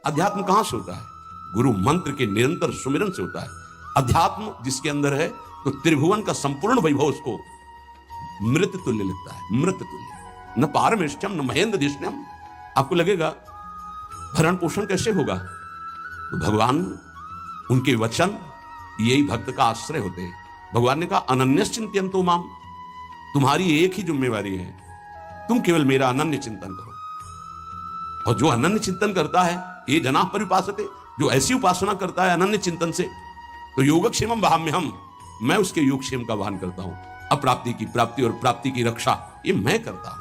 अध्यात्म कहां से होता है? गुरु मंत्र के निरंतर सुमिरन से होता है। अध्यात्म जिसके अंदर है तो त्रिभुवन का संपूर्ण वैभव उसको मृत तुल्य लगता है, मृत तुल्य। न पारमेष्ठ्यम न महेंद्र दिष्ण्यम। आपको लगेगा भरण पोषण कैसे होगा? तो भगवान, उनके वचन यही भक्त का आश्रय होते हैं। भगवान ने कहा अनन्यश्चिंत्यन्तो माम, तुम्हारी एक ही जिम्मेवारी है, तुम केवल मेरा अनन्य चिंतन करो। और जो अनन्य चिंतन करता है ये जना परिपासते, जो ऐसी उपासना करता है अनन्य चिंतन से, तो योगक्षेमम वहाम्यहम, मैं उसके योगक्षेम का वहन करता हूं। अप्राप्ति की प्राप्ति और प्राप्ति की रक्षा ये मैं करता हूं।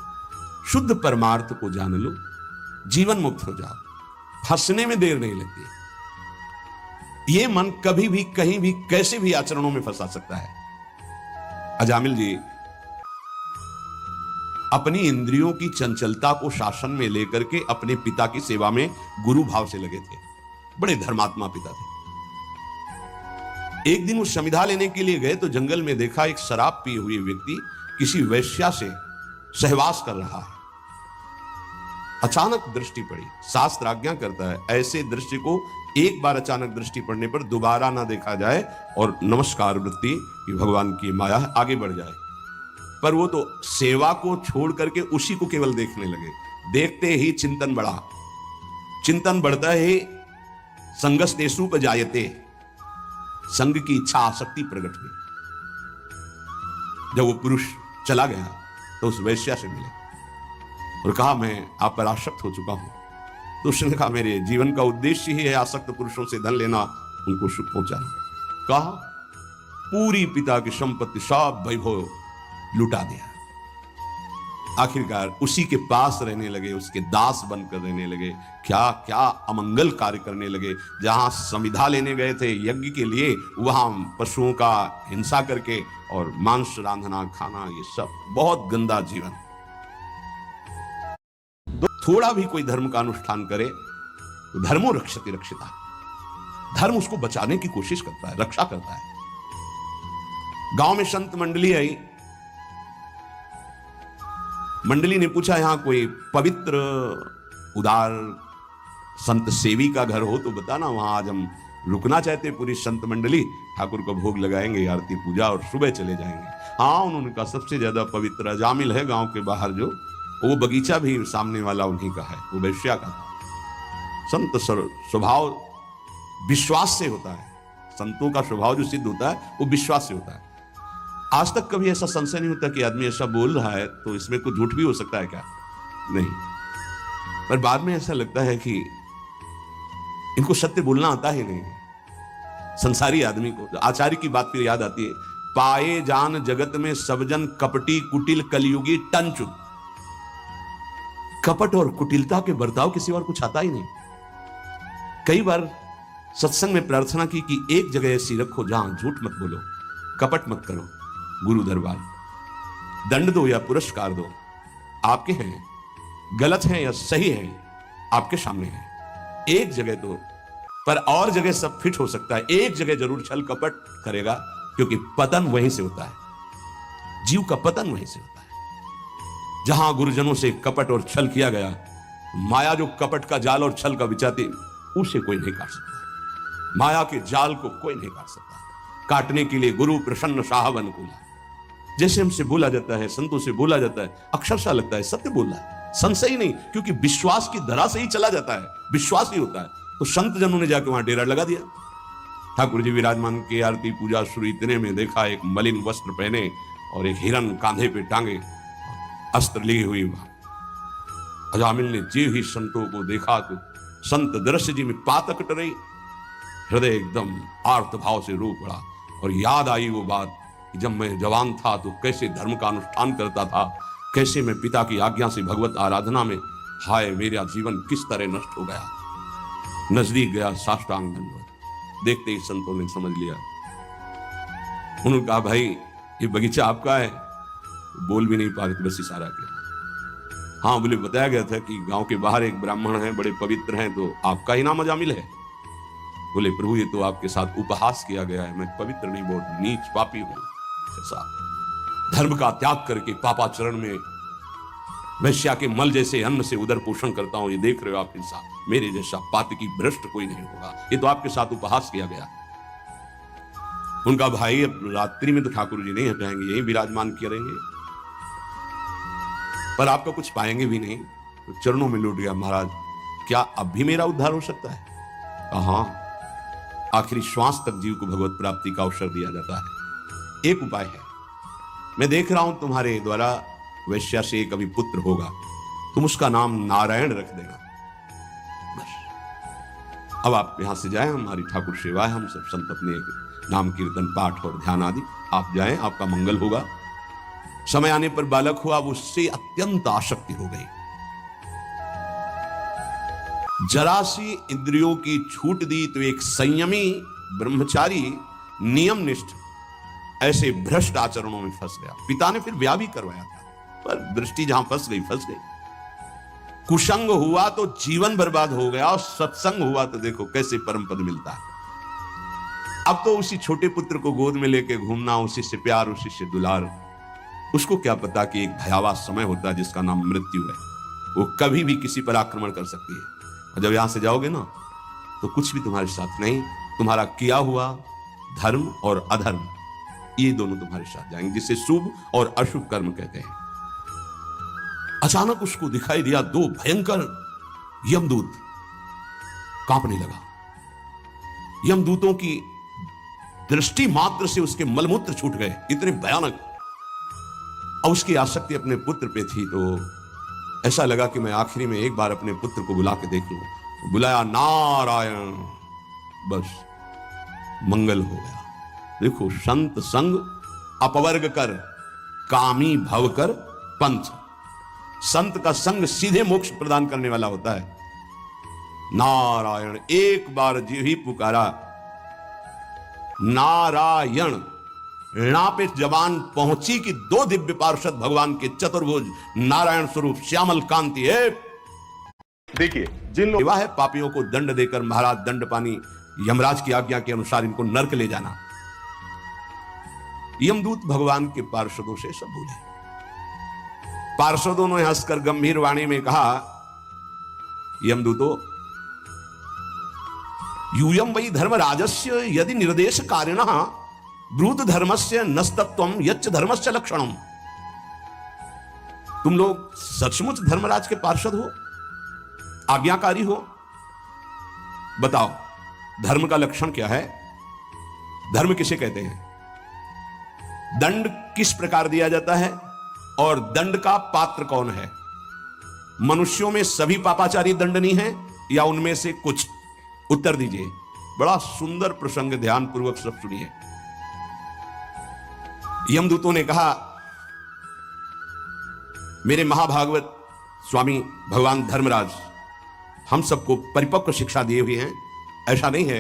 शुद्ध परमार्थ को जान लो, जीवन मुक्त हो जाओ, फंसने में देर नहीं लगती। ये मन कभी भी कहीं भी कैसे भी आचरणों में फंसा सकता है। अजामिल जी अपनी इंद्रियों की चंचलता को शासन में लेकर के अपने पिता की सेवा में गुरु भाव से लगे थे। बड़े धर्मात्मा पिता थे। एक दिन वो समिधा लेने के लिए गए तो जंगल में देखा एक शराब पिए हुए व्यक्ति किसी वैश्या से सहवास कर रहा है। अचानक दृष्टि पड़ी। शास्त्र आज्ञा करता है ऐसे दृष्टि को एक बार अचानक दृष्टि पड़ने पर दोबारा ना देखा जाए और नमस्कार वृत्ति कि भगवान की माया आगे बढ़ जाए। पर वो तो सेवा को छोड़ करके उसी को केवल देखने लगे। देखते ही चिंतन बढ़ा। चिंतन बढ़ता है संगस्तेषु उपजायते, संग की इच्छा आसक्ति प्रकट हुई। जब वो पुरुष चला गया तो उस वैश्या से मिले और कहा मैं आप पर आसक्त हो चुका हूं। तो उसने कहा मेरे जीवन का उद्देश्य ही है आसक्त पुरुषों से धन लेना, उनको सुख पहुंचाना। कहा पूरी पिता की संपत्ति सब वैभव लुटा दिया। आखिरकार उसी के पास रहने लगे, उसके दास बनकर रहने लगे। क्या क्या अमंगल कार्य करने लगे। जहां समिधा लेने गए थे यज्ञ के लिए, वहां पशुओं का हिंसा करके और मांस रांधना खाना, ये सब बहुत गंदा जीवन। थोड़ा भी कोई धर्म का अनुष्ठान करे तो धर्मो रक्षति रक्षिता, धर्म उसको बचाने की कोशिश करता है, रक्षा करता है। गांव में संत मंडली आई। मंडली ने पूछा यहां कोई पवित्र उदार संत सेवी का घर हो तो बताना, वहां आज हम रुकना चाहते। पूरी संत मंडली ठाकुर को भोग लगाएंगे, आरती पूजा और सुबह चले जाएंगे। हाँ, उन्होंने कहा सबसे ज्यादा पवित्र अजामिल है गांव के बाहर, जो वो बगीचा भी सामने वाला उन्हीं का है, वो वैश्या का था। संत स्वभाव विश्वास से होता है। संतों का स्वभाव जो सिद्ध होता है वो विश्वास से होता है। आज तक कभी ऐसा संशय नहीं होता कि आदमी ऐसा बोल रहा है तो इसमें कुछ झूठ भी हो सकता है क्या? नहीं। पर बाद में ऐसा लगता है कि इनको सत्य बोलना आता ही नहीं। संसारी आदमी को आचार्य की बात फिर याद आती है, पाए जान जगत में सब जन कपटी कुटिल कलयुगी टंचु। कपट और कुटिलता के बर्ताव किसी और कुछ आता ही नहीं। कई बार सत्संग में प्रार्थना की कि एक जगह ऐसी रखो जहां झूठ मत बोलो, कपट मत करो। गुरु दरबार, दंड दो या पुरस्कार दो, आपके हैं, गलत हैं या सही हैं आपके सामने है। एक जगह तो, पर और जगह सब फिट हो सकता है, एक जगह जरूर छल कपट करेगा, क्योंकि पतन वहीं से होता है। जीव का पतन वहीं से होता है। जहां गुरुजनों से कपट और छल किया गया, माया जो कपट का जाल और छल का बिछाती, उसे कोई नहीं काट सकता। माया के जाल को कोई नहीं काट सकता। काटने के लिए गुरु प्रसन्न साहब अनुकूला। जैसे हमसे बोला जाता है, संतों से बोला जाता है, अक्षरशः लगता है सत्य बोल रहा है, संशय ही नहीं, क्योंकि विश्वास की धरा से ही चला जाता है, विश्वास ही होता है। तो संत जनों ने जाके वहां डेरा लगा दिया। ठाकुर जी विराजमान के आरती पूजा शुरू, इतने में देखा एक मलिन वस्त्र पहने और एक हिरन कांधे पे टांगे, अस्त्र ली हुई। अजामिल ने जे ही संतों को देखा तो संत दृश्य जी में पातक टरे, हृदय एकदम आर्त भाव से रो पड़ा और याद आई वो बात कि जब मैं जवान था तो कैसे धर्म का अनुष्ठान करता था, कैसे मैं पिता की आज्ञा से भगवत आराधना में, हाय मेरा जीवन किस तरह नष्ट हो गया। नजदीक गया, साष्टांग दंडवत। देखते ही संतों ने समझ लिया। उन्होंने कहा भाई ये बगीचा आपका है? बोल भी नहीं पा रहे, बस इशारा किया। हाँ बोले, बताया गया था कि गांव के बाहर एक ब्राह्मण है, बड़े पवित्र हैं, तो आपका ही नाम अजामिल है। बोले प्रभु ये तो आपके साथ उपहास किया गया है, मैं पवित्र नहीं, बहुत नीच पापी हूं। ऐसा धर्म का त्याग करके पापाचरण में वैश्या के मल जैसे अन्न से उदर पोषण करता हूं, ये देख रहे हो आपके साथ। मेरे जैसा पातकी भ्रष्ट कोई नहीं होगा। ये तो आपके साथ उपहास किया गया। उनका भाई अब रात्रि में तो ठाकुर जी नहीं हटाएंगे, यही विराजमान करेंगे, पर आपका कुछ पाएंगे भी नहीं। तो चरणों में लौट गया, महाराज क्या अब भी मेरा उद्धार हो सकता है? हाँ, आखिरी श्वास तक जीव को भगवत प्राप्ति का अवसर दिया जाता है। एक उपाय है, मैं देख रहा हूं तुम्हारे द्वारा वैश्या से एक अभी पुत्र होगा, तुम उसका नाम नारायण रख देना। बस अब आप यहां से जाएं, हमारी ठाकुर सेवा है, हम सब संत अपने नाम कीर्तन पाठ और ध्यान आदि, आप जाएं, आपका मंगल होगा। समय आने पर बालक हुआ, वो उससे अत्यंत आसक्ति हो गई। जरा सी इंद्रियों की छूट दी तो एक संयमी ब्रह्मचारी नियमनिष्ठ ऐसे भ्रष्ट आचरणों में फंस गया। पिता ने फिर ब्याह भी करवाया था, पर दृष्टि जहां फंस गई फंस गई। कुसंग हुआ तो जीवन बर्बाद हो गया, और सत्संग हुआ तो देखो कैसे परम पद मिलता है। अब तो उसी छोटे पुत्र को गोद में लेके घूमना, उसी से प्यार, उसी से दुलार। उसको क्या पता कि एक भयावह समय होता है जिसका नाम मृत्यु है। वो कभी भी किसी पर आक्रमण कर सकती है। और जब यहां से जाओगे ना, तो कुछ भी तुम्हारे साथ नहीं, तुम्हारा किया हुआ धर्म और अधर्म ये दोनों तुम्हारे साथ जाएंगे, जिसे शुभ और अशुभ कर्म कहते हैं। अचानक उसको दिखाई दिया दो भयंकर यमदूत, कांपने लगा। यमदूतों की दृष्टि मात्र से उसके मलमूत्र छूट गए, इतने भयानक। और उसकी आसक्ति अपने पुत्र पे थी, तो ऐसा लगा कि मैं आखिरी में एक बार अपने पुत्र को बुला के देख लूं। बुलाया, नारायण, बस मंगल हो गया। देखो, संत संग अपवर्ग कर, कामी भव कर पंथ। संत का संग सीधे मोक्ष प्रदान करने वाला होता है। नारायण, एक बार जी ही पुकारा नारायण, णा पे जबान पहुंची कि दो दिव्य पार्षद भगवान के चतुर्भुज नारायण स्वरूप श्यामल कांति है। देखिए, जिन लोग है पापियों को दंड देकर महाराज दंड पानी, यमराज की आज्ञा के अनुसार इनको नरक ले जाना। यमदूत भगवान के पार्षदों से सब बोले। पार्षदों ने हंसकर गंभीर वाणी में कहा, यमदूतो, यूयम वै धर्मराजस्य यदि निर्देश कारिणः ब्रूत धर्मस्य नस्तत्वम यच्च धर्मस्य लक्षणम। तुम लोग सचमुच धर्मराज के पार्षद हो, आज्ञाकारी हो? बताओ, धर्म का लक्षण क्या है? धर्म किसे कहते हैं? दंड किस प्रकार दिया जाता है, और दंड का पात्र कौन है? मनुष्यों में सभी पापाचारी दंडनीय हैं या उनमें से कुछ? उत्तर दीजिए। बड़ा सुंदर प्रसंग, ध्यान पूर्वक सब सुनिए। यमदूतों ने कहा, मेरे महाभागवत स्वामी भगवान धर्मराज हम सबको परिपक्व शिक्षा दिए हुए हैं। ऐसा नहीं है